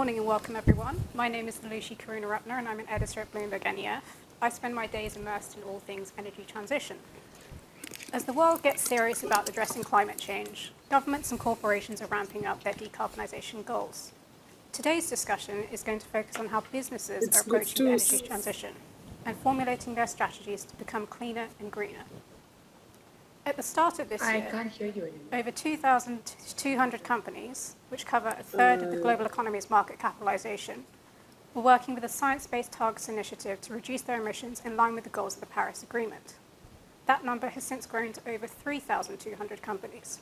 morning and welcome everyone. My name is Nilushi Karunaratne and I'm an editor at BloombergNEF. I spend my days immersed in all things energy transition. As the world gets serious about addressing climate change, governments and corporations are ramping up their decarbonisation goals. Today's discussion is going to focus on how businesses are approaching the energy transition and formulating their strategies to become cleaner and greener. At the start of this year, can't hear you anymore. over 2,200 companies, which cover a third of the global economy's market capitalization, were working with a Science-Based Targets initiative to reduce their emissions in line with the goals of the Paris Agreement. That number has since grown to over 3,200 companies.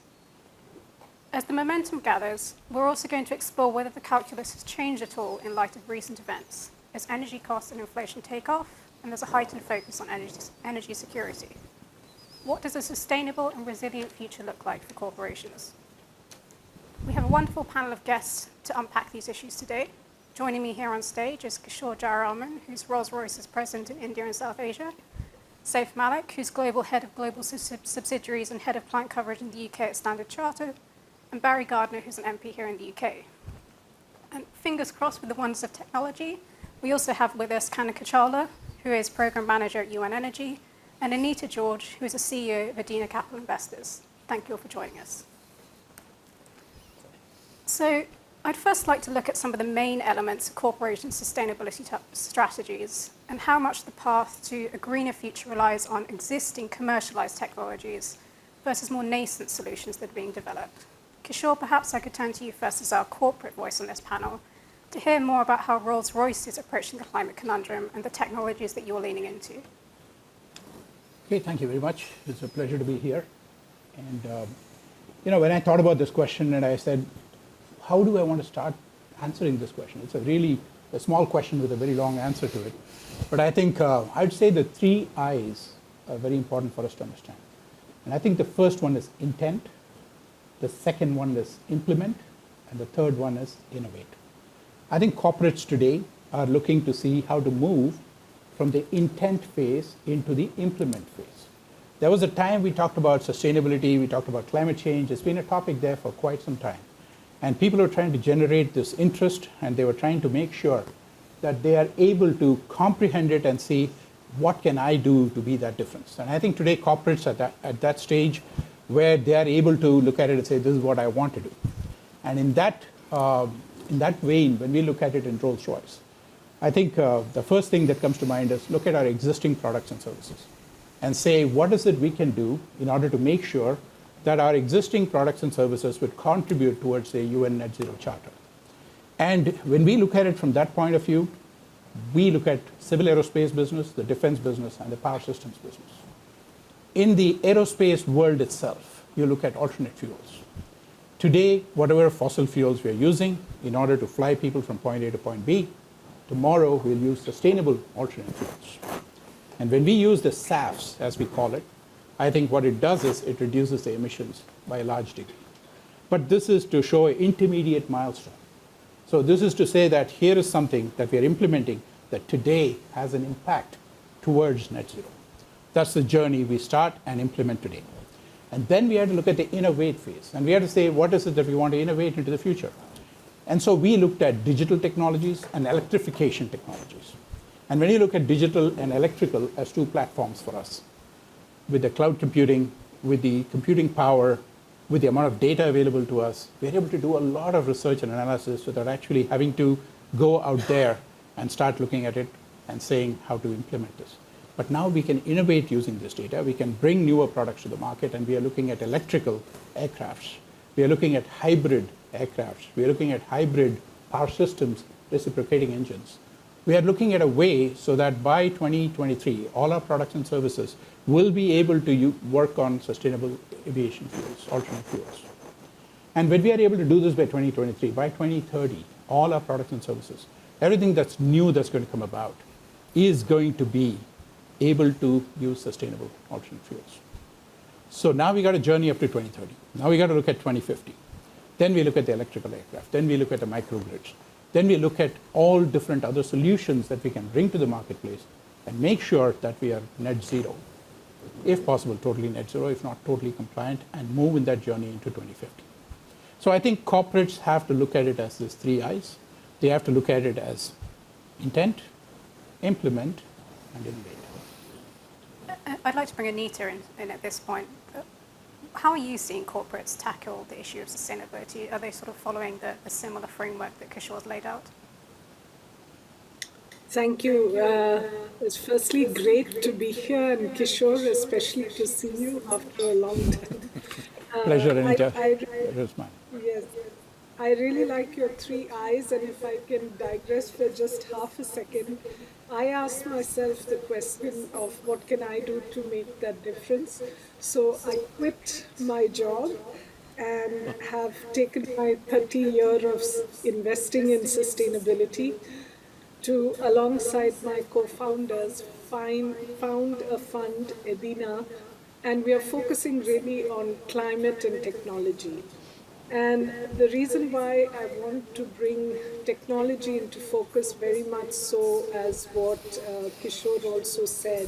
As the momentum gathers, we're also going to explore whether the calculus has changed at all in light of recent events, as energy costs and inflation take off, and there's a heightened focus on energy security. What does a sustainable and resilient future look like for corporations? We have a wonderful panel of guests to unpack these issues today. Joining me here on stage is Kishore Jayaraman, who's Rolls-Royce's president in India and South Asia, Saif Malik, who's global head of global subsidiaries and head of client coverage in the UK at Untitled Chapter, and Barry Gardiner, who's an MP here in the UK. And fingers crossed with the wonders of technology, we also have with us Kanika Chawla, who is program manager at UN Energy, and Anita George, who is a CEO of Edhina Capital Investors. Thank you all for joining us. So I'd first like to look at some of the main elements of corporation sustainability strategies and how much the path to a greener future relies on existing commercialized technologies versus more nascent solutions that are being developed. Kishore, perhaps I could turn to you first as our corporate voice on this panel to hear more about how Rolls-Royce is approaching the climate conundrum and the technologies that you're leaning into. Okay, thank you very much. It's a pleasure to be here. And when I thought about this question and I said, how do I want to start answering this question? It's a small question with a very long answer to it. But I think I'd say the 3 I's are very important for us to understand. And I think the first one is intent, the second one is implement, and the third one is innovate. I think corporates today are looking to see how to move from the intent phase into the implement phase. There was a time we talked about sustainability, we talked about climate change. It's been a topic there for quite some time. And people are trying to generate this interest, and they were trying to make sure that they are able to comprehend it and see what can I do to be that difference. And I think today corporates are at that stage where they are able to look at it and say, this is what I want to do. And in that vein, when we look at it in Rolls-Royce, I think the first thing that comes to mind is look at our existing products and services and say, what is it we can do in order to make sure that our existing products and services would contribute towards the UN Net Zero Charter. And when we look at it from that point of view, we look at civil aerospace business, the defense business, and the power systems business. In the aerospace world itself, you look at alternate fuels. Today, whatever fossil fuels we are using in order to fly people from point A to point B, tomorrow we'll use sustainable alternate fuels. And when we use the SAFs, as we call it, I think what it does is it reduces the emissions by a large degree. But this is to show an intermediate milestone. So this is to say that here is something that we are implementing that today has an impact towards net zero. That's the journey we start and implement today. And then we have to look at the innovate phase. And we have to say, what is it that we want to innovate into the future? And so we looked at digital technologies and electrification technologies. And when you look at digital and electrical as 2 platforms for us, with the cloud computing, with the computing power, with the amount of data available to us, we're able to do a lot of research and analysis without actually having to go out there and start looking at it and saying how to implement this. But now we can innovate using this data. We can bring newer products to the market, and we are looking at electrical aircrafts. We are looking at hybrid aircrafts. We are looking at hybrid power systems, reciprocating engines. We are looking at a way so that by 2023, all our products and services will be able to work on sustainable aviation fuels, alternate fuels. And when we are able to do this by 2023, by 2030, all our products and services, everything that's new that's going to come about is going to be able to use sustainable alternate fuels. So now we got a journey up to 2030. Now we got to look at 2050. Then we look at the electrical aircraft. Then we look at the microgrids. Then we look at all different other solutions that we can bring to the marketplace and make sure that we are net zero, if possible, totally net zero, if not totally compliant, and move in that journey into 2050. So I think corporates have to look at it as these 3 I's. They have to look at it as intent, implement, and innovate. I'd like to bring Anita in at this point. How are you seeing corporates tackle the issue of sustainability? Are they sort of following a similar framework that Kishore's laid out? Thank you. It's firstly great to be here, and Kishore, especially to see you after a long time. Pleasure, Anita. Pleasure's mine. Yes. I really like your 3 eyes, and if I can digress for just half a second, I asked myself the question of what can I do to make that difference. So I quit my job and have taken my 30-year of investing in sustainability to, alongside my co-founders, found a fund, Edhina, and we are focusing really on climate and technology. And the reason why I want to bring technology into focus very much so as what Kishore also said,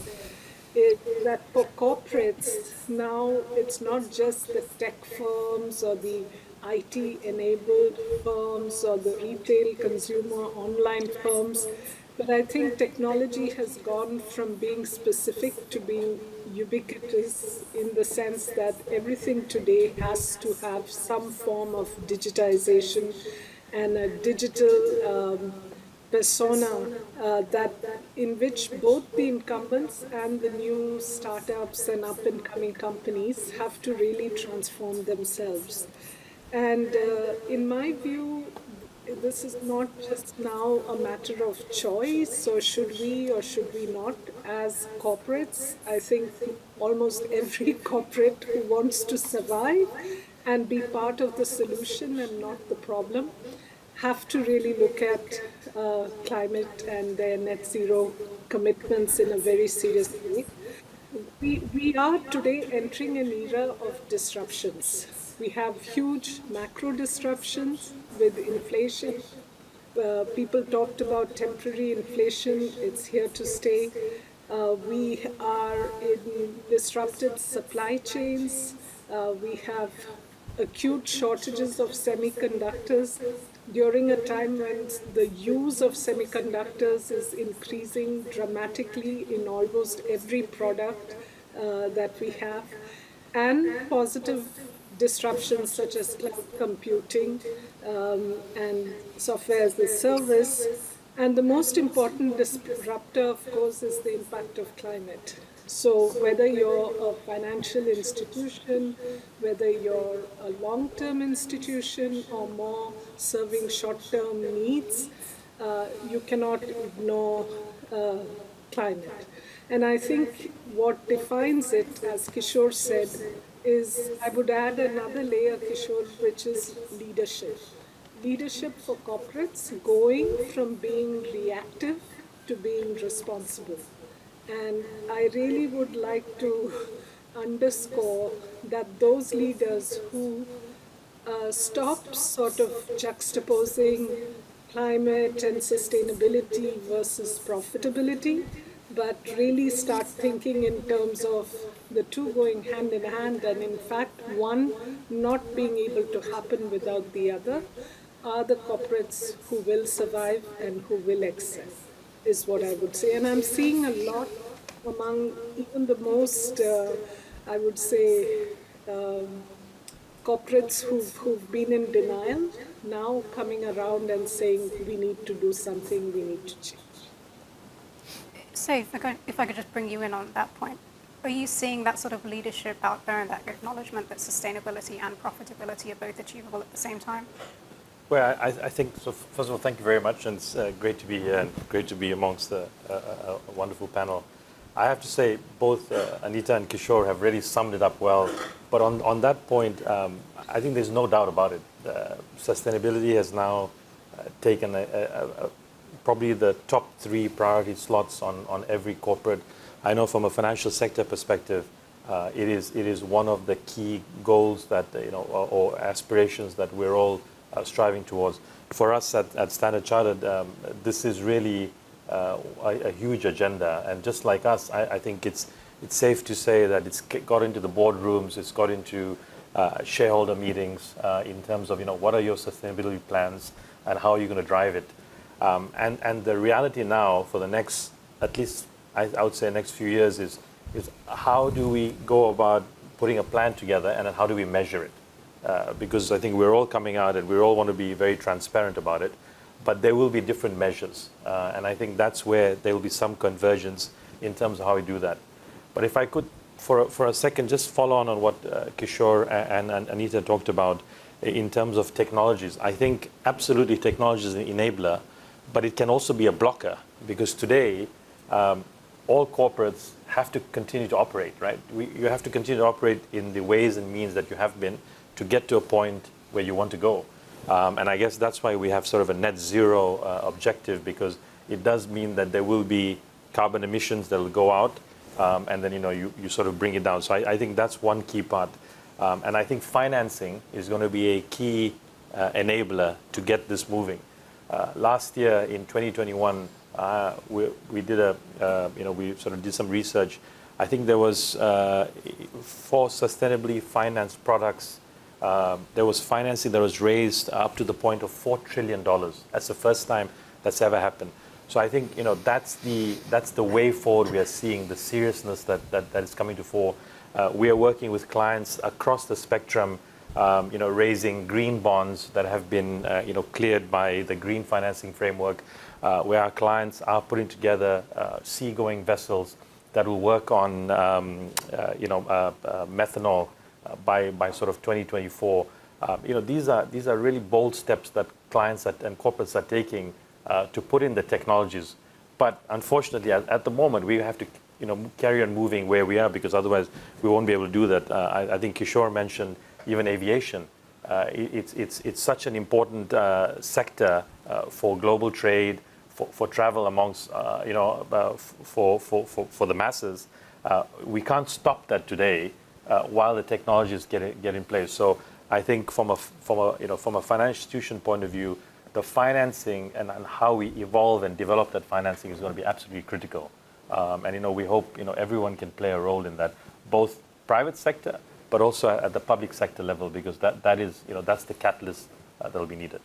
is that for corporates, now it's not just the tech firms or the IT-enabled firms or the retail consumer online firms, but I think technology has gone from being specific to being ubiquitous in the sense that everything today has to have some form of digitization and a digital persona that in which both the incumbents and the new startups and up-and-coming companies have to really transform themselves. And in my view, this is not just now a matter of choice, or should we or should we not as corporates. I think almost every corporate who wants to survive and be part of the solution and not the problem have to really look at climate and their net zero commitments in a very serious way. We are today entering an era of disruptions. We have huge macro disruptions with inflation. People talked about temporary inflation. It's here to stay. We are in disrupted supply chains. We have acute shortages of semiconductors during a time when the use of semiconductors is increasing dramatically in almost every product that we have, and positive disruptions such as cloud computing and software as a service. And the most important disruptor, of course, is the impact of climate. So whether you're a financial institution, whether you're a long-term institution or more serving short-term needs, you cannot ignore climate. And I think what defines it, as Kishore said, is, I would add another layer, Kishore, which is leadership. Leadership for corporates going from being reactive to being responsible. And I really would like to underscore that those leaders who stop sort of juxtaposing climate and sustainability versus profitability, but really start thinking in terms of the two going hand in hand, and in fact, one not being able to happen without the other, are the corporates who will survive and who will excel, is what I would say. And I'm seeing a lot among even the most, I would say, corporates who've been in denial, now coming around and saying, we need to do something, we need to change. Saif, if I could just bring you in on that point. Are you seeing that sort of leadership out there and that acknowledgement that sustainability and profitability are both achievable at the same time? Well, I think, so first of all, thank you very much, and it's great to be here and great to be amongst a wonderful panel. I have to say, both Anita and Kishore have really summed it up well, but on that point, I think there's no doubt about it. Sustainability has now taken probably the top 3 priority slots on every corporate. I know from a financial sector perspective, it is one of the key goals that, or aspirations that we're all striving towards. For us at Standard Chartered, this is really a huge agenda, and just like us, I think it's safe to say that it's got into the boardrooms, it's got into shareholder meetings in terms of what are your sustainability plans and how are you going to drive it. And the reality now for the next, at least I would say next few years is how do we go about putting a plan together, and then how do we measure it? Because I think we're all coming out and we all want to be very transparent about it, but there will be different measures. And I think that's where there will be some convergence in terms of how we do that. But if I could, for a second, just follow on what Kishore and Anita talked about in terms of technologies. I think absolutely technology is an enabler, but it can also be a blocker, because today all corporates have to continue to operate, right? You have to continue to operate in the ways and means that you have been to get to a point where you want to go. And I guess that's why we have sort of a net zero objective, because it does mean that there will be carbon emissions that will go out, and then you sort of bring it down. So I think that's one key part. And I think financing is going to be a key enabler to get this moving. Last year in 2021, we did we sort of did some research. I think there was for sustainably financed products, there was financing that was raised up to the point of $4 trillion. That's the first time that's ever happened. So I think that's the way forward. We are seeing the seriousness that is coming to fore. We are working with clients across the spectrum, raising green bonds that have been cleared by the green financing framework, where our clients are putting together seagoing vessels that will work on methanol by sort of 2024. These are really bold steps that clients and corporates are taking to put in the technologies. But unfortunately, at the moment, we have to carry on moving where we are, because otherwise we won't be able to do that. I think Kishore mentioned even aviation. It's such an important sector for global trade, for travel amongst for the masses. We can't stop that today while the technologies get in place. So I think from a financial institution point of view, the financing and how we evolve and develop that financing is going to be absolutely critical. And we hope everyone can play a role in that, both private sector but also at the public sector level, because that is that's the catalyst that will be needed.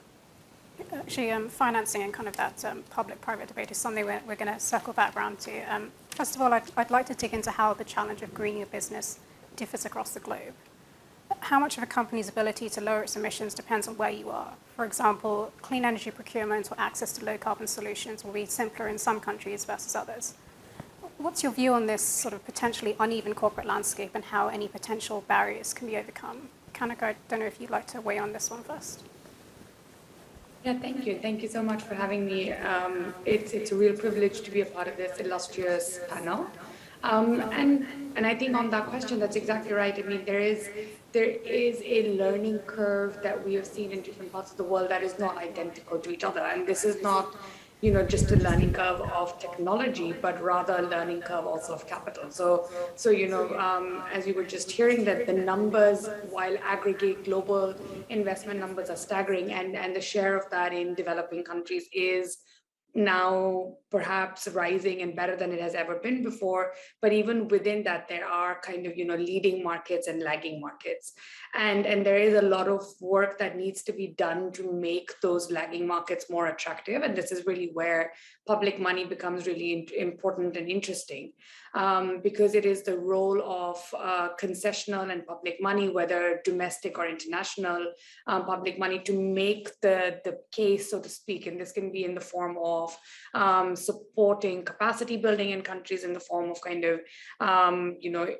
Actually, financing and kind of that public-private debate is something we're going to circle back around to. First of all, I'd like to dig into how the challenge of greening your business differs across the globe. How much of a company's ability to lower its emissions depends on where you are? For example, clean energy procurement or access to low-carbon solutions will be simpler in some countries versus others. What's your view on this sort of potentially uneven corporate landscape and how any potential barriers can be overcome? Kanika, I don't know if you'd like to weigh on this one first. Yeah, thank you. Thank you so much for having me. It's a real privilege to be a part of this illustrious panel. And I think on that question, that's exactly right. I mean, there is a learning curve that we have seen in different parts of the world that is not identical to each other. And this is not, just a learning curve of technology, but rather a learning curve also of capital. So as you were just hearing, that the numbers, while aggregate global investment numbers are staggering, and the share of that in developing countries is now perhaps rising and better than it has ever been before. But even within that, there are kind of, leading markets and lagging markets. And there is a lot of work that needs to be done to make those lagging markets more attractive. And this is really where public money becomes really important and interesting, because it is the role of concessional and public money, whether domestic or international public money, to make the case, so to speak. And this can be in the form of supporting capacity building in countries, in the form of kind of,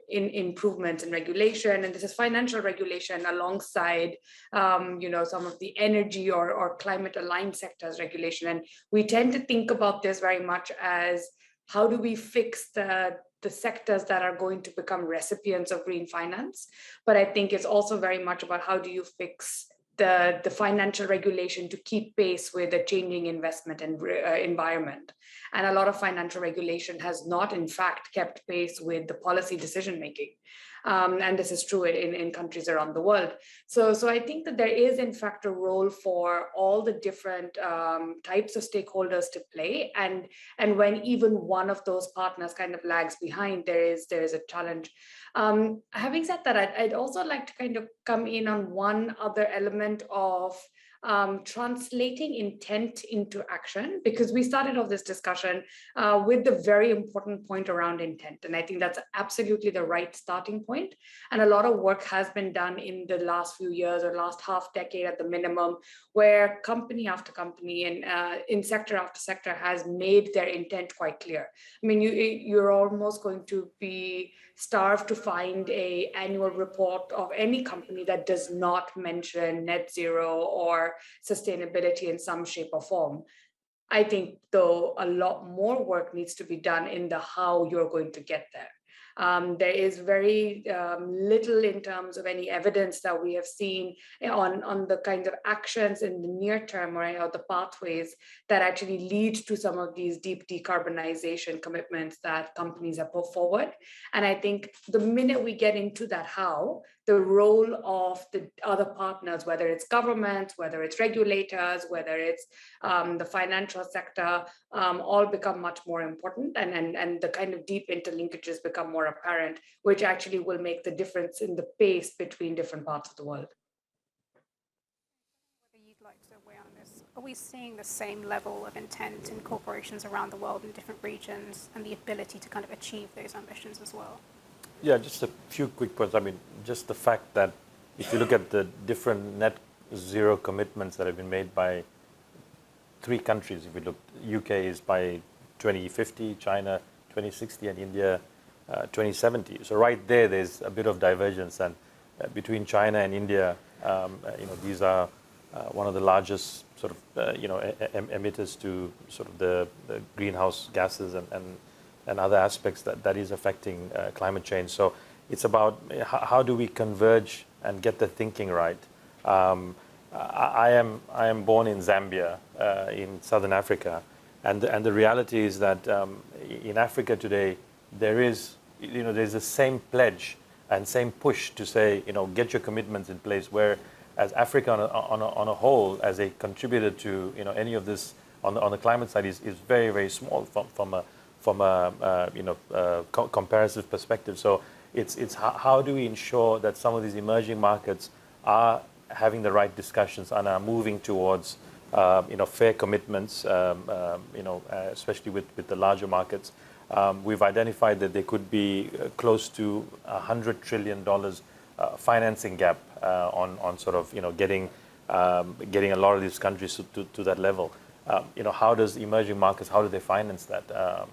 in improvements in regulation. And this is financial regulation alongside, some of the energy or climate aligned sectors regulation. And we tend to think about this very much as, how do we fix the sectors that are going to become recipients of green finance? But I think it's also very much about, how do you fix the financial regulation to keep pace with the changing investment and environment. And a lot of financial regulation has not, in fact, kept pace with the policy decision making. And this is true in countries around the world. So I think that there is, in fact, a role for all the different types of stakeholders to play. And when even one of those partners kind of lags behind, there is a challenge. Having said that, I'd also like to kind of come in on one other element of translating intent into action, because we started off this discussion with the very important point around intent. And I think that's absolutely the right starting point. And a lot of work has been done in the last few years or last half decade at the minimum, where company after company and in sector after sector has made their intent quite clear. I mean, you're almost going to be starved to find an annual report of any company that does not mention net zero or sustainability in some shape or form. I think, though, a lot more work needs to be done in the how you're going to get there. There is very little in terms of any evidence that we have seen on the kinds of actions in the near term, or the pathways that actually lead to some of these deep decarbonization commitments that companies have put forward. And I think the minute we get into that how, the role of the other partners, whether it's governments, whether it's regulators, whether it's the financial sector, all become much more important, and the kind of deep interlinkages become more apparent, which actually will make the difference in the pace between different parts of the world. Whether you'd like to weigh on this, are we seeing the same level of intent in corporations around the world in different regions, and the ability to kind of achieve those ambitions as well? Yeah, just a few quick points. I mean, just the fact that if you look at the different net zero commitments that have been made by 3 countries, if we look, UK is by 2050, China 2060, and India 2070. So right there's a bit of divergence, and between China and India, these are one of the largest sort of emitters to sort of the greenhouse gases and other aspects that is affecting climate change. So it's about how do we converge and get the thinking right. I am born in Zambia, in Southern Africa, and the reality is that in Africa today there's the same pledge and same push to say, get your commitments in place, where as Africa on a whole, as a contributor to any of this on the climate side is very, very small from a comparative perspective. So it's how do we ensure that some of these emerging markets are having the right discussions and are moving towards fair commitments, especially with the larger markets. We've identified that there could be close to $100 trillion financing gap on sort of getting a lot of these countries to that level. How does emerging markets, how do they finance that?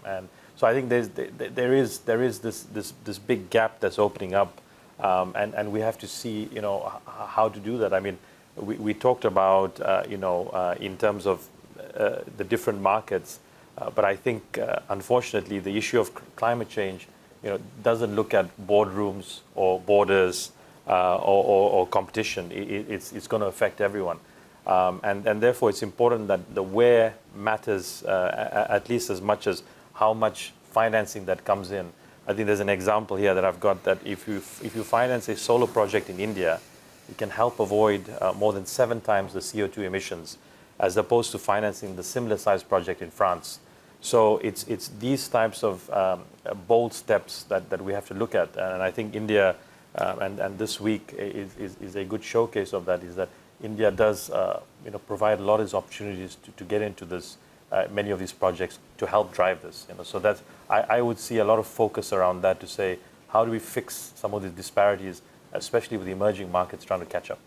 And so I think there is this big gap that's opening up, and we have to see how to do that. I mean, we talked about in terms of the different markets, but I think unfortunately the issue of climate change doesn't look at boardrooms or borders or competition. It's going to affect everyone. And therefore, it's important that the where matters at least as much as how much financing that comes in. I think there's an example here that I've got that if you finance a solar project in India, it can help avoid more than 7 times the CO2 emissions, as opposed to financing the similar size project in France. So it's these types of bold steps that we have to look at. And I think India, and this week is a good showcase of that, is that India does provide a lot of these opportunities to get into this, many of these projects to help drive this. So that's, I would see a lot of focus around that to say, how do we fix some of the disparities, especially with the emerging markets trying to catch up.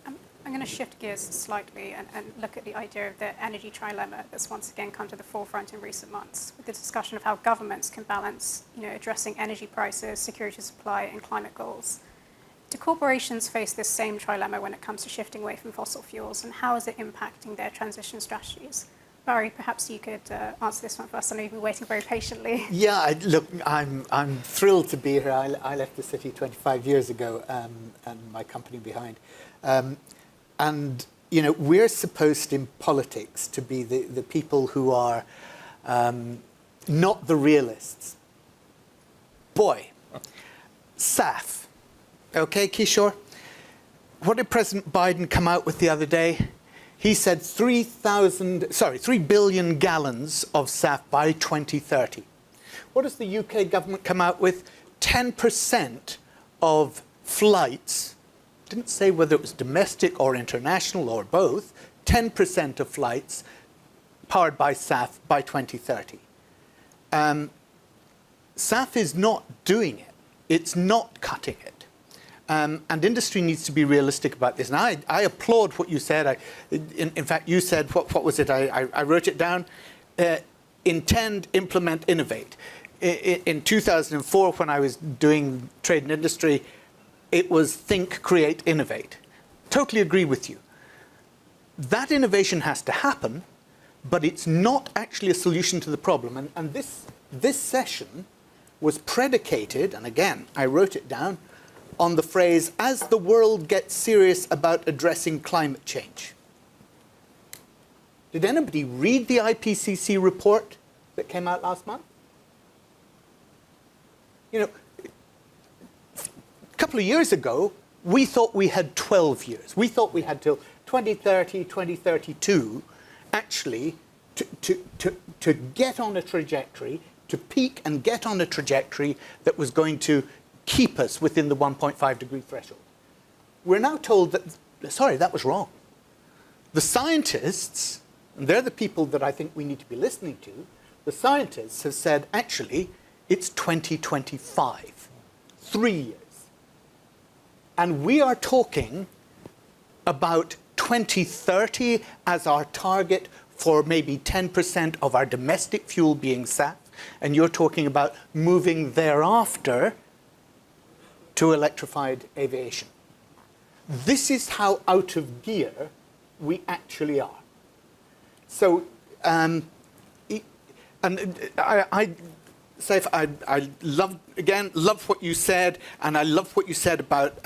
I'm going to shift gears slightly and look at the idea of the energy trilemma that's once again come to the forefront in recent months, with the discussion of how governments can balance addressing energy prices, security of supply, and climate goals. Do corporations face this same trilemma when it comes to shifting away from fossil fuels, and how is it impacting their transition strategies? Barry, perhaps you could answer this one first. I know you've been waiting very patiently. Yeah, look, I'm thrilled to be here. I left the city 25 years ago, and my company behind. And we're supposed in politics to be the people who are not the realists. Boy, SAF. Okay, Kishore? What did President Biden come out with the other day? He said 3 billion gallons of SAF by 2030. What does the UK government come out with? 10% of flights didn't say whether it was domestic or international or both, 10% of flights powered by SAF by 2030. SAF is not doing it. It's not cutting it. And industry needs to be realistic about this. And I applaud what you said. In fact, you said, what was it? I wrote it down. Intend, implement, innovate. In 2004, when I was doing trade and industry, it was think, create, innovate. Totally agree with you. That innovation has to happen, but it's not actually a solution to the problem. And this session was predicated, and again, I wrote it down, on the phrase, as the world gets serious about addressing climate change. Did anybody read the IPCC report that came out last month? You know, a couple of years ago, we thought we had 12 years. We thought we had till 2030, 2032, actually, to get on a trajectory, to peak and get on a trajectory that was going to keep us within the 1.5 degree threshold. We're now told that, sorry, that was wrong. The scientists, and they're the people that I think we need to be listening to, the scientists have said, actually, it's 2025, 3 years. And we are talking about 2030 as our target for maybe 10% of our domestic fuel being SAF, and you're talking about moving thereafter to electrified aviation. This is how out of gear we actually are. So, Saif, I love what you said, and I love what you said about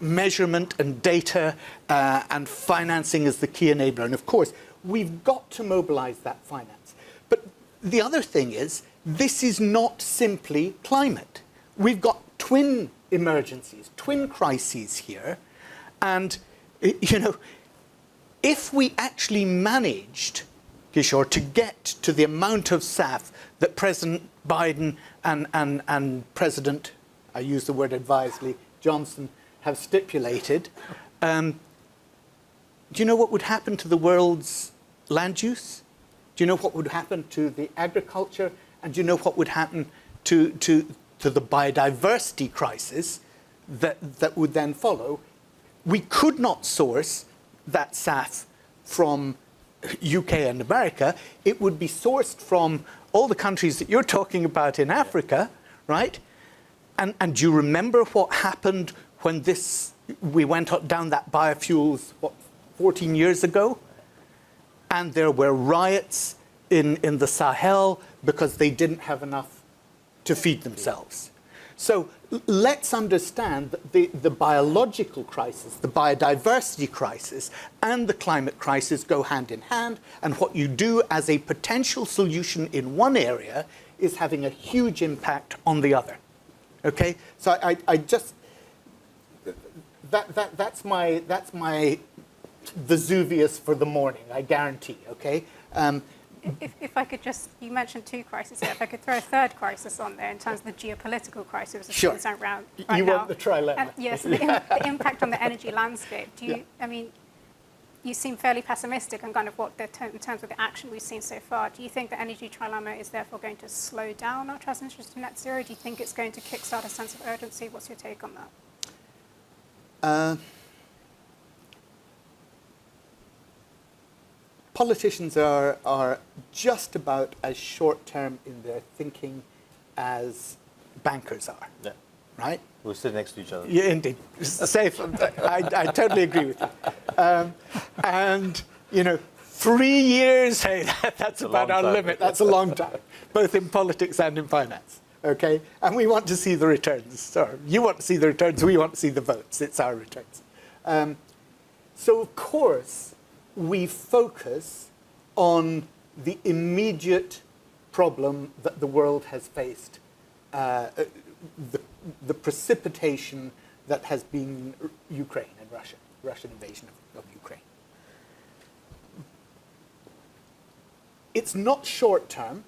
measurement and data and financing as the key enabler. And of course, we've got to mobilize that finance. But the other thing is, this is not simply climate. We've got twin emergencies, twin crises here, and if we actually managed, Kishore, to get to the amount of SAF that President Biden and President, I use the word advisedly, Johnson have stipulated, do you know what would happen to the world's land use? Do you know what would happen to the agriculture? And do you know what would happen to the biodiversity crisis that would then follow? We could not source that SAF from UK and America. It would be sourced from all the countries that you're talking about in Africa, right? And do you remember what happened when we went down that biofuels, 14 years ago? And there were riots in the Sahel because they didn't have enough to feed themselves. So let's understand that the biological crisis, the biodiversity crisis, and the climate crisis go hand in hand, and what you do as a potential solution in one area is having a huge impact on the other. Okay? So I just, that's my Vesuvius for the morning, I guarantee, okay? If I could just, you mentioned two crises here, if I could throw a third crisis on there in terms of the geopolitical crisis sure. that's around right you now. want the trilemma. And yes, the impact on the energy landscape. I mean, you seem fairly pessimistic on kind of in terms of the action we've seen so far. Do you think the energy trilemma is therefore going to slow down our transition to net zero? Do you think it's going to kickstart a sense of urgency? What's your take on that? Politicians are just about as short-term in their thinking as bankers are, right? We'll sit next to each other. Yeah, indeed. Safe. I totally agree with you. And, 3 years, hey, that's about our limit. That's a long time, both in politics and in finance, okay? And we want to see the returns. So you want to see the returns, we want to see the votes. It's our returns. So, of course, we focus on the immediate problem that the world has faced, the precipitation that has been Ukraine and Russian invasion of Ukraine. It's not short term.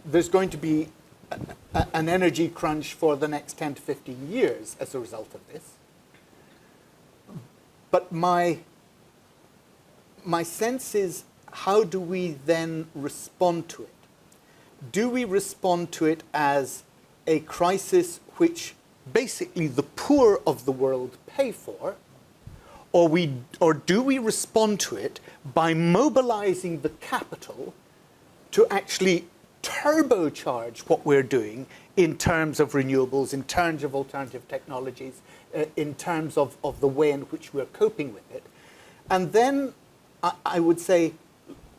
There's going to be an energy crunch for the next 10 to 15 years as a result of this. But my sense is, how do we then respond to it? Do we respond to it as a crisis which basically the poor of the world pay for, or do we respond to it by mobilizing the capital to actually turbocharge what we're doing in terms of renewables, in terms of alternative technologies, in terms of the way in which we're coping with it? And then I would say,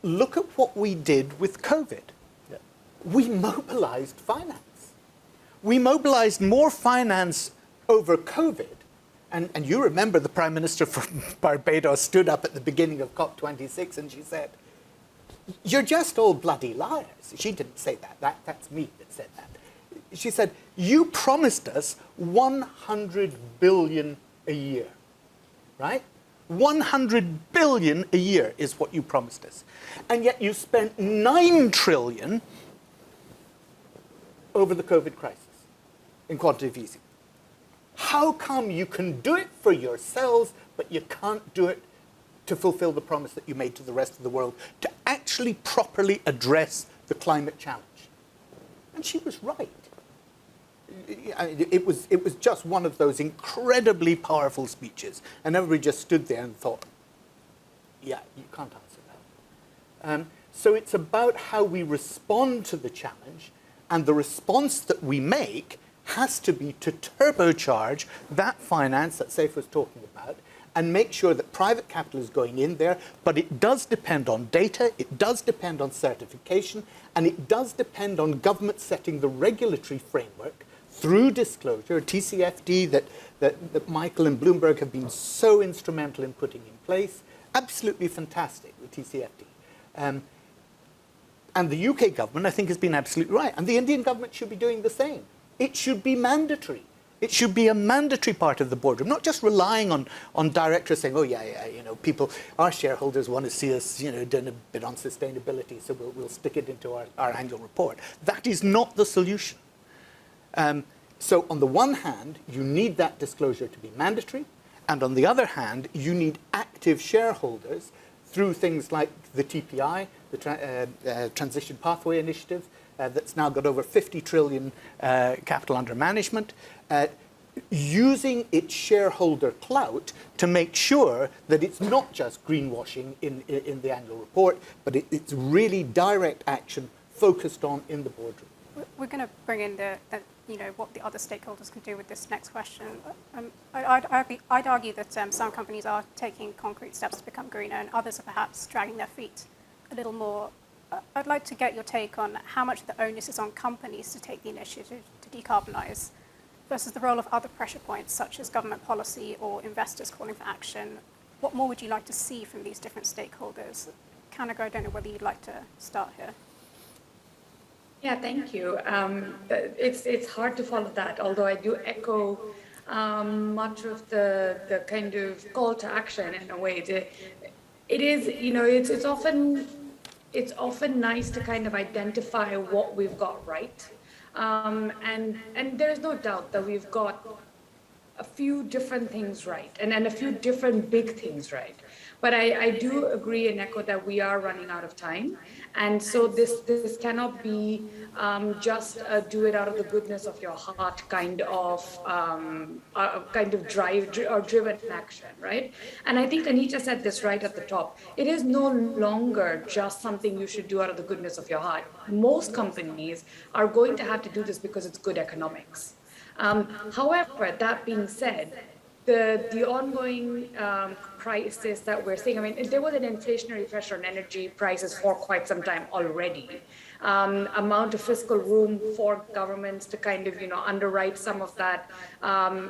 look at what we did with COVID. Yeah. We mobilized finance. We mobilized more finance over COVID. And you remember the Prime Minister from Barbados stood up at the beginning of COP26 and she said, "You're just all bloody liars." She didn't say that. That's me that said that. She said, "You promised us 100 billion a year," right? 100 billion a year is what you promised us. And yet you spent 9 trillion over the COVID crisis in quantitative easing. How come you can do it for yourselves, but you can't do it to fulfill the promise that you made to the rest of the world, to actually properly address the climate challenge? And she was right. It was just one of those incredibly powerful speeches, and everybody just stood there and thought, yeah, you can't answer that. So it's about how we respond to the challenge, and the response that we make has to be to turbocharge that finance that Saif was talking about, and make sure that private capital is going in there. But it does depend on data, it does depend on certification, and it does depend on government setting the regulatory framework through disclosure, TCFD that Michael and Bloomberg have been so instrumental in putting in place. Absolutely fantastic, the TCFD. And the UK government, I think, has been absolutely right. And the Indian government should be doing the same. It should be mandatory. It should be a mandatory part of the boardroom, not just relying on directors saying, "Oh, yeah, you know, people, our shareholders want to see us, you know, doing a bit on sustainability, so we'll stick it into our annual report." That is not the solution. So on the one hand, you need that disclosure to be mandatory, and on the other hand, you need active shareholders through things like the TPI, the Transition Pathway Initiative, that's now got over 50 trillion capital under management, using its shareholder clout to make sure that it's not just greenwashing in the annual report, but it's really direct action focused on in the boardroom. We're going to bring in what the other stakeholders can do with this next question. I'd argue that some companies are taking concrete steps to become greener, and others are perhaps dragging their feet a little more. I'd like to get your take on how much the onus is on companies to take the initiative to decarbonize versus the role of other pressure points, such as government policy or investors calling for action. What more would you like to see from these different stakeholders? Kanika, I don't know whether you'd like to start here. Yeah, thank you. It's hard to follow that, although I do echo much of the kind of call to action in a way. It is, you know, it's often nice to kind of identify what we've got right. And there's no doubt that we've got a few different things right and a few different big things right. But I do agree and echo that we are running out of time. And so this cannot be just a do it out of the goodness of your heart kind of drive or driven action, right? And I think Anita said this right at the top. It is no longer just something you should do out of the goodness of your heart. Most companies are going to have to do this because it's good economics. However, that being said, the ongoing crisis that we're seeing, I mean, there was an inflationary pressure on energy prices for quite some time already. Amount of fiscal room for governments to kind of, you know, underwrite some of that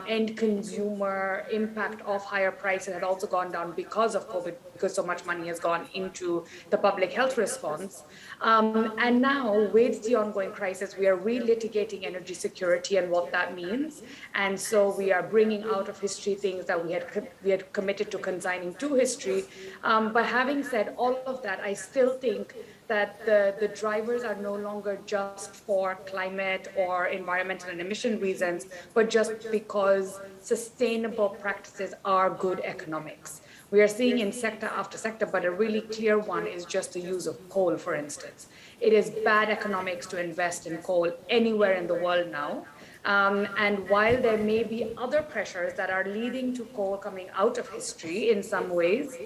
end consumer impact of higher prices had also gone down because of because so much money has gone into the public health response. And now with the ongoing crisis, we are relitigating energy security and what that means. And so we are bringing out of history things that we had committed to consigning to history. But having said all of that, I still think that the drivers are no longer just for climate or environmental and emission reasons, but just because sustainable practices are good economics. We are seeing in sector after sector, but a really clear one is just the use of coal, for instance. It is bad economics to invest in coal anywhere in the world now. And while there may be other pressures that are leading to coal coming out of history in some ways,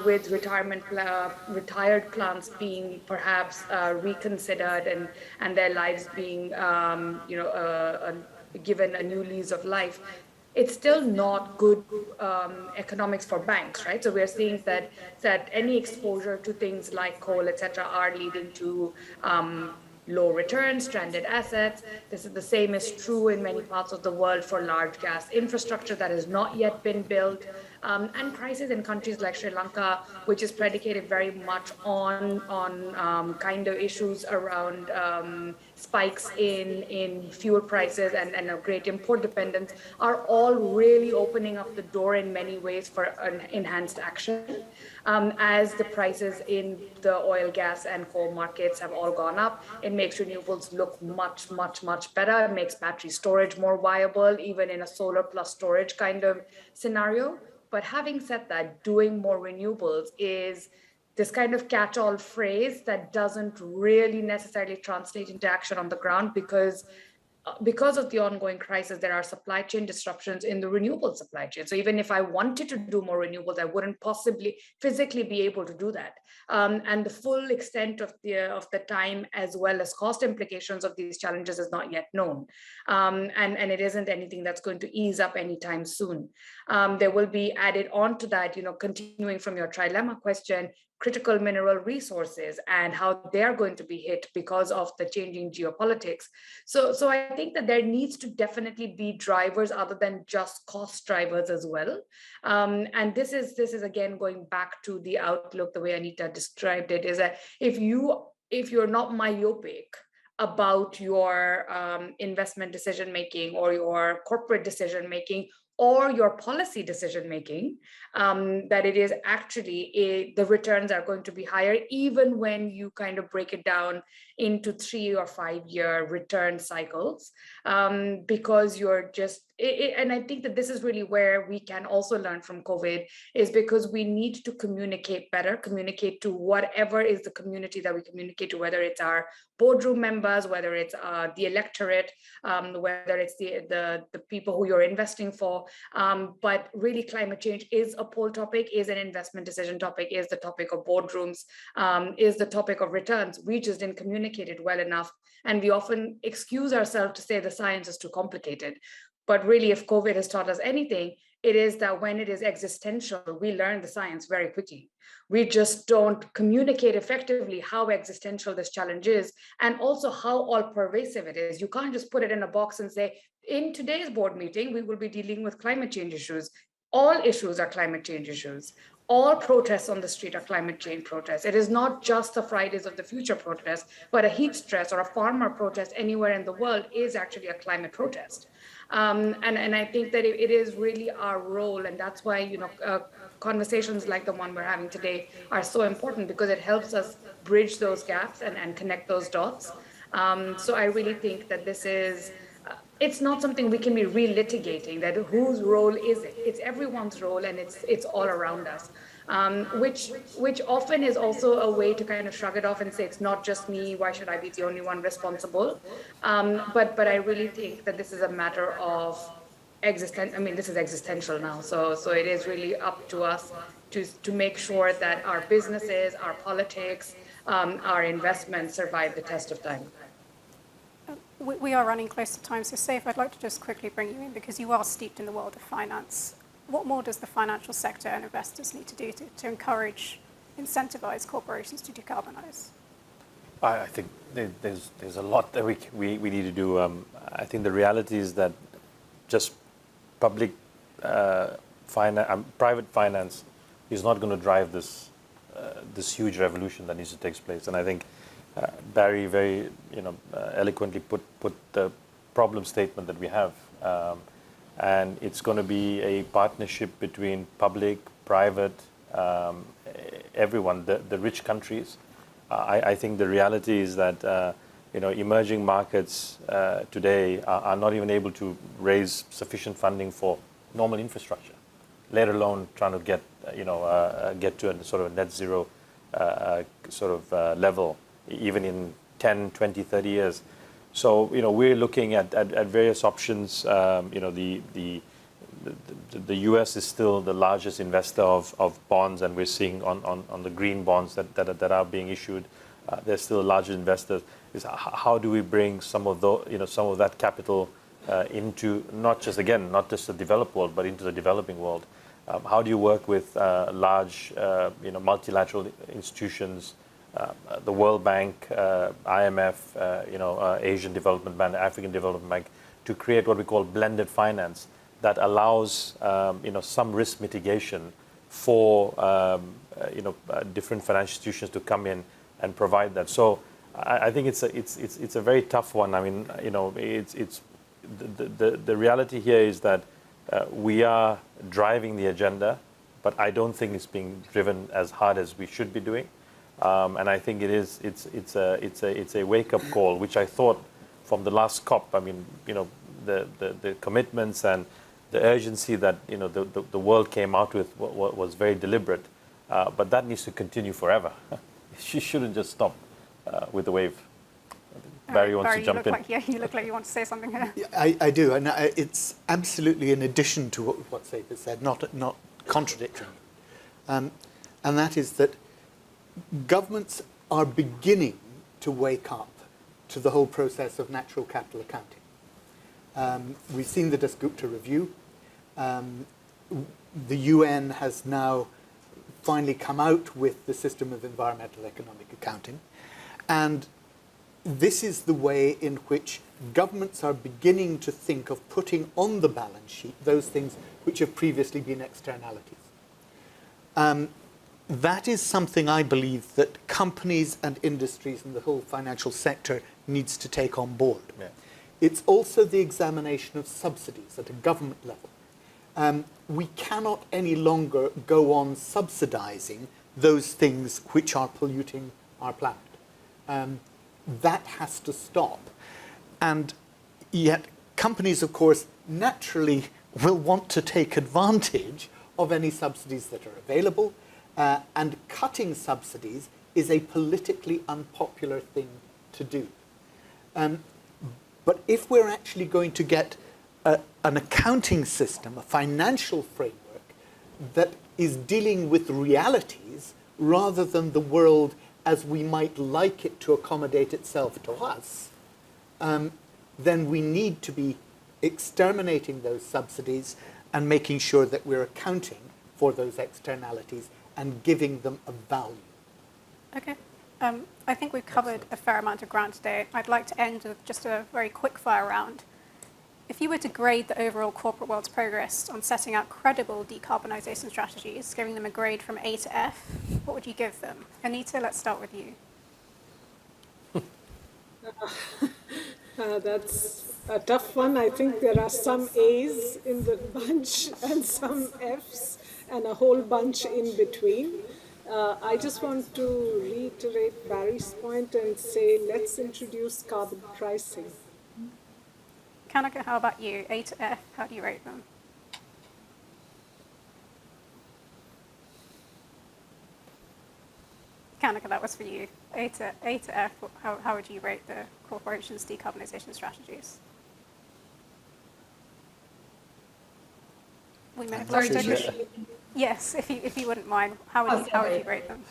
with retired plants being perhaps reconsidered and their lives being, given a new lease of life, it's still not good economics for banks, right? So we're seeing that any exposure to things like coal, et cetera, are leading to low returns, stranded assets. The same is true in many parts of the world for large gas infrastructure that has not yet been built. And prices in countries like Sri Lanka, which is predicated very much on kind of issues around spikes in fuel prices and a great import dependence, are all really opening up the door in many ways for an enhanced action. As the prices in the oil, gas, and coal markets have all gone up, it makes renewables look much, much, much better. It makes battery storage more viable, even in a solar plus storage kind of scenario. But having said that, doing more renewables is this kind of catch-all phrase that doesn't really necessarily translate into action on the ground because of the ongoing crisis, there are supply chain disruptions in the renewable supply chain. So even if I wanted to do more renewables, I wouldn't possibly physically be able to do that. And the full extent of the time as well as cost implications of these challenges is not yet known. And it isn't anything that's going to ease up anytime soon. There will be added on to that, continuing from your trilemma question, critical mineral resources and how they're going to be hit because of the changing geopolitics. So I think that there needs to definitely be drivers other than just cost drivers as well. And this is again going back to the outlook, the way Anita described it, is that if you're not myopic about your investment decision making or your corporate decision making or your policy decision making, that it is actually the returns are going to be higher, even when you kind of break it down into 3 or 5 year return cycles, because you're just, and I think that this is really where we can also learn from COVID, is because we need to communicate better, communicate to whatever is the community that we communicate to, whether it's our boardroom members, whether it's the electorate, whether it's the people who you're investing for. But really climate change is a poll topic, is an investment decision topic, is the topic of boardrooms, is the topic of returns. We just didn't communicate it well enough. And we often excuse ourselves to say the science is too complicated. But really, if COVID has taught us anything, it is that when it is existential, we learn the science very quickly. We just don't communicate effectively how existential this challenge is, and also how all-pervasive it is. You can't just put it in a box and say, in today's board meeting, we will be dealing with climate change issues. All issues are climate change issues. All protests on the street are climate change protests. It is not just the Fridays of the Future protest, but a heat stress or a farmer protest anywhere in the world is actually a climate protest. And I think that it is really our role, and that's why conversations like the one we're having today are so important, because it helps us bridge those gaps and connect those dots. So I really think that this is, it's not something we can be relitigating, that whose role is it? It's everyone's role, and it's all around us. Which often is also a way to kind of shrug it off and say, it's not just me, why should I be the only one responsible? But I really think that this is a matter of existence. I mean, this is existential now. So it is really up to us to make sure that our businesses, our politics, our investments survive the test of time. We are running close to time, so Saif, I'd like to just quickly bring you in, because you are steeped in the world of finance. What more does the financial sector and investors need to do to encourage, incentivize corporations to decarbonize? I think there's a lot that we need to do. I think the reality is that just private finance is not going to drive this this huge revolution that needs to take place. And I think Barry very eloquently put the problem statement that we have, and it's going to be a partnership between public, private, everyone, the rich countries. I think the reality is that emerging markets today are not even able to raise sufficient funding for normal infrastructure, let alone trying to get to a sort of net zero level, even in 10, 20, 30 years. So we're looking at various options. The U.S. is still the largest investor of bonds, and we're seeing on the green bonds that are being issued, they're still the largest investors. Is how do we bring some of that capital into not just the developed world, but into the developing world? How do you work with large multilateral institutions, the World Bank, IMF, Asian Development Bank, African Development Bank, to create what we call blended finance that allows some risk mitigation for different financial institutions to come in and provide that. So I think it's a very tough one. I mean, it's the reality here is that we are driving the agenda, but I don't think it's being driven as hard as we should be doing. And I think it's a wake-up call, which I thought from the last COP. I mean, the commitments and the urgency that the world came out with was very deliberate, but that needs to continue forever. She shouldn't just stop with the wave. Barry wants to jump in. You look like you want to say something here. Yeah, I do, and it's absolutely in addition to what Saif has said, not contradictory. And that is that governments are beginning to wake up to the whole process of natural capital accounting. We've seen the Dasgupta review. The UN has now finally come out with the system of environmental economic accounting. And this is the way in which governments are beginning to think of putting on the balance sheet those things which have previously been externalities. That is something I believe that companies and industries and the whole financial sector needs to take on board. Yeah. It's also the examination of subsidies at a government level. We cannot any longer go on subsidizing those things which are polluting our planet. That has to stop. And yet companies, of course, naturally will want to take advantage of any subsidies that are available. And cutting subsidies is a politically unpopular thing to do. But if we're actually going to get an accounting system, a financial framework that is dealing with realities rather than the world as we might like it to accommodate itself to us, then we need to be exterminating those subsidies and making sure that we're accounting for those externalities and giving them a value. Okay. I think we've covered a fair amount of ground today. I'd like to end with just a very quick fire round. If you were to grade the overall corporate world's progress on setting out credible decarbonisation strategies, giving them a grade from A to F, what would you give them? Anita, let's start with you. That's a tough one. I think there are some A's in the bunch and some F's and a whole bunch in between. I just want to reiterate Barry's point and say, let's introduce carbon pricing. Kanika, how about you? A to F, how do you rate them? Kanika, that was for you. A to F, how would you rate the corporation's decarbonisation strategies? We may have lost it. Yes, if you wouldn't mind, how would you rate them?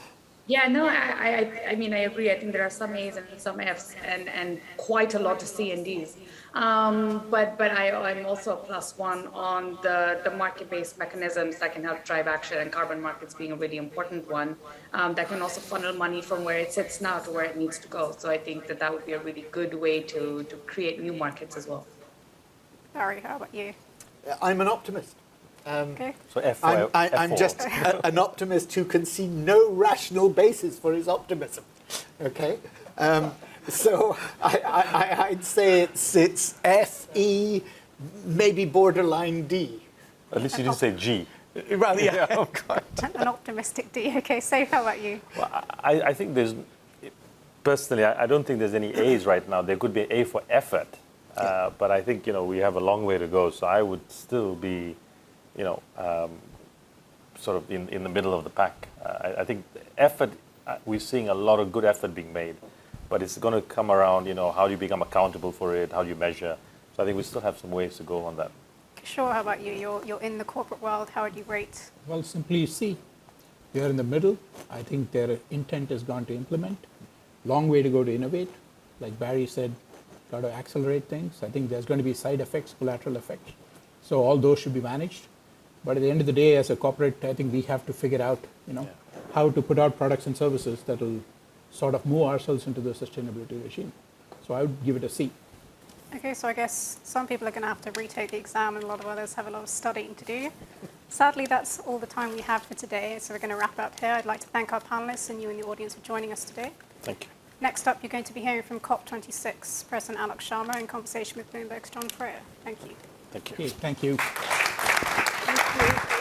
Yeah, no, I mean, I agree. I think there are some A's and some F's and quite a lot of C and D's. But I'm also a +1 on the market-based mechanisms that can help drive action, and carbon markets being a really important one, that can also funnel money from where it sits now to where it needs to go. So I think that would be a really good way to create new markets as well. Barry, how about you? I'm an optimist. Okay. So F4. I'm just an optimist who can see no rational basis for his optimism. Okay, so I'd say it's F, E, maybe borderline D. At least you didn't say G. Well, yeah. Oh, God. An optimistic D. Okay, Saif, how about you? Well, I think there's, personally, I don't think there's any A's right now. There could be A for effort, but I think, we have a long way to go. So I would still be, sort of in the middle of the pack. I think effort, we're seeing a lot of good effort being made, but it's going to come around, how do you become accountable for it? How do you measure? So I think we still have some ways to go on that. Kishore, how about you? You're in the corporate world. How would you rate? Well, simply C. We are in the middle. I think their intent is gone to implement. Long way to go to innovate. Like Barry said, got to accelerate things. I think there's going to be side effects, collateral effects. So all those should be managed. But at the end of the day, as a corporate, I think we have to figure out, how to put out products and services that will sort of move ourselves into the sustainability regime. So I would give it a C. Okay, so I guess some people are going to have to retake the exam and a lot of others have a lot of studying to do. Sadly, that's all the time we have for today, so we're going to wrap up here. I'd like to thank our panelists and you in the audience for joining us today. Thank you. Next up, you're going to be hearing from COP26 President Alok Sharma in conversation with Bloomberg's John Freer. Thank you. Thank you. Okay, thank you. Thank you.